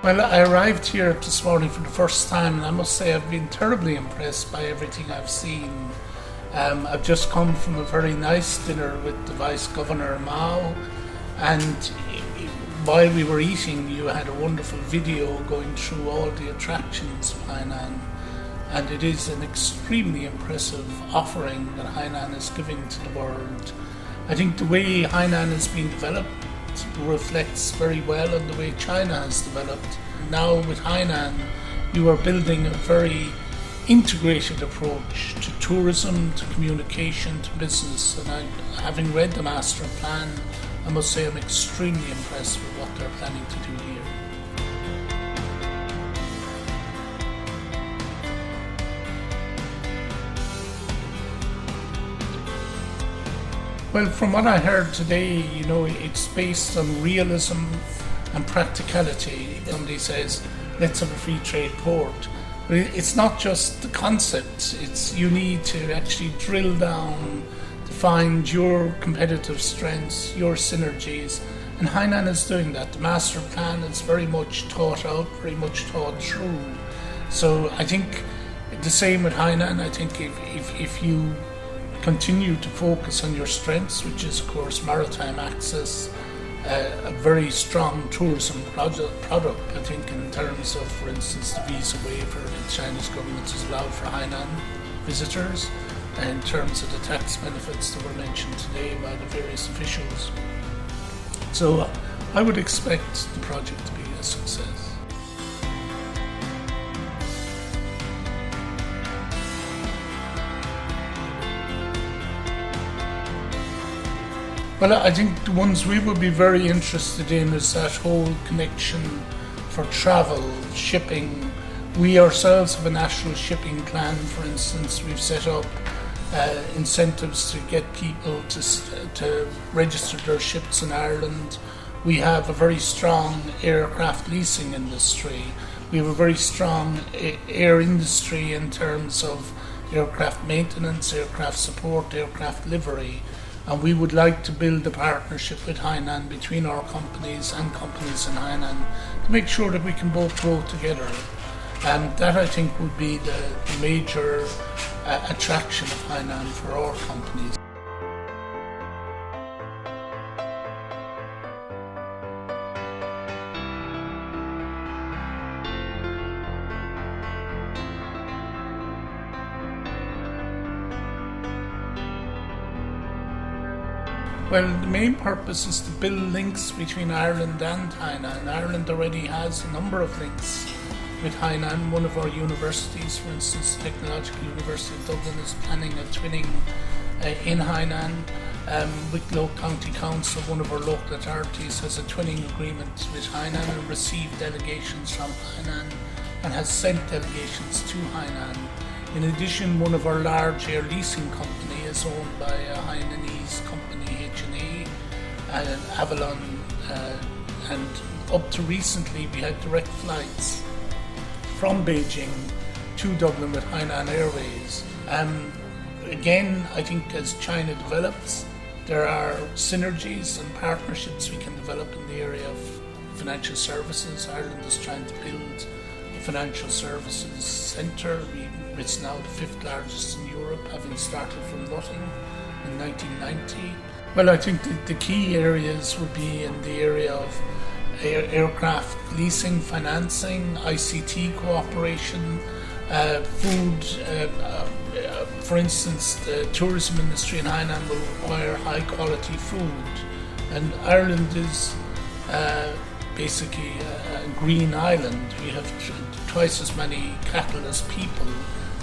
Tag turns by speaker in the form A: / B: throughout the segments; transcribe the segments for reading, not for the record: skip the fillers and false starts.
A: Well, I arrived here this morning for the first time, and I must say I've been terribly impressed by everything I've seen. I've just come from a very nice dinner with the Vice Governor Mao, and while we were eating, you had a wonderful video going through all the attractions of Hainan, and it is an extremely impressive offering that Hainan is giving to the world. I think the way Hainan has been developed reflects very well on the way China has developed. Now with Hainan, you are building a very integrated approach to tourism, to communication, to business, and having read the master plan, I must say I'm extremely impressed with what they're planning to do here. Well, from what I heard today, it's based on realism and practicality. Somebody says, let's have a free trade port. But it's not just the concept, you need to actually drill down to find your competitive strengths, your synergies, and Hainan is doing that. The master plan is very much thought out, very much thought through. So I think the same with Hainan. I think if you continue to focus on your strengths, which is of course maritime access, a very strong tourism product, I think, in terms of, for instance, the visa waiver that China's government has allowed for Hainan visitors, and in terms of the tax benefits that were mentioned today by the various officials. So I would expect the project to be a success. Well, I think the ones we would be very interested in is that whole connection for travel, shipping. We ourselves have a national shipping plan, for instance. We've set up incentives to get people to register their ships in Ireland. We have a very strong aircraft leasing industry. We have a very strong air industry in terms of aircraft maintenance, aircraft support, aircraft livery. And we would like to build a partnership with Hainan between our companies and companies in Hainan to make sure that we can both grow together. And that, I think, would be the major attraction of Hainan for our companies. Well, the main purpose is to build links between Ireland and Hainan. Ireland already has a number of links with Hainan. One of our universities, for instance, the Technological University of Dublin, is planning a twinning in Hainan. Wicklow County Council, one of our local authorities, has a twinning agreement with Hainan and received delegations from Hainan and has sent delegations to Hainan. In addition, one of our large air leasing company is owned by a Hainanese company, H&A, and Avalon, and up to recently we had direct flights from Beijing to Dublin with Hainan Airways. Again, I think as China develops, there are synergies and partnerships we can develop in the area of financial services. Ireland is trying to build a financial services centre. It's now the fifth largest in Europe, having started from nothing in 1990. Well, I think the key areas would be in the area of aircraft leasing, financing, ICT cooperation, food. For instance, the tourism industry in Hainan will require high quality food, and Ireland is basically a green island. We have twice as many cattle as people,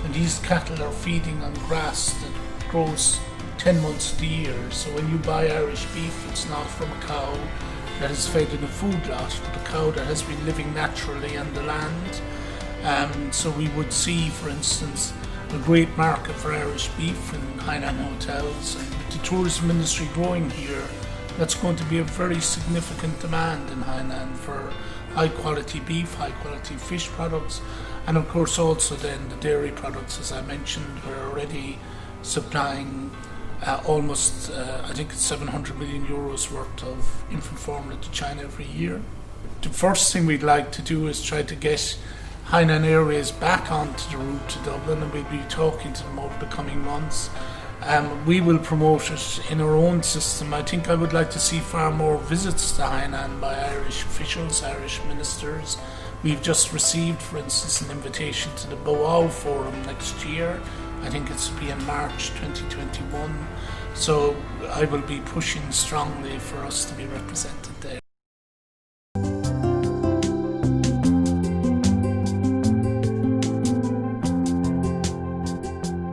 A: and these cattle are feeding on grass that grows 10 months of the year. So when you buy Irish beef, it's not from a cow that is fed in a food lot, but a cow that has been living naturally on the land. So we would see, for instance, a great market for Irish beef in Hainan hotels, and with the tourism industry growing here, that's going to be a very significant demand in Hainan for high quality beef, high quality fish products, and of course also then the dairy products. As I mentioned, we're already supplying almost, I think it's 700 million euros worth of infant formula to China every year. the first thing we'd like to do is try to get Hainan Airways back onto the route to Dublin, and we'll be talking to them over the coming months. We will promote it in our own system. I think I would like to see far more visits to Hainan by Irish officials, Irish ministers. We've just received, for instance, an invitation to the Boao Forum next year. I think it's to be in March 2021. So I will be pushing strongly for us to be represented there.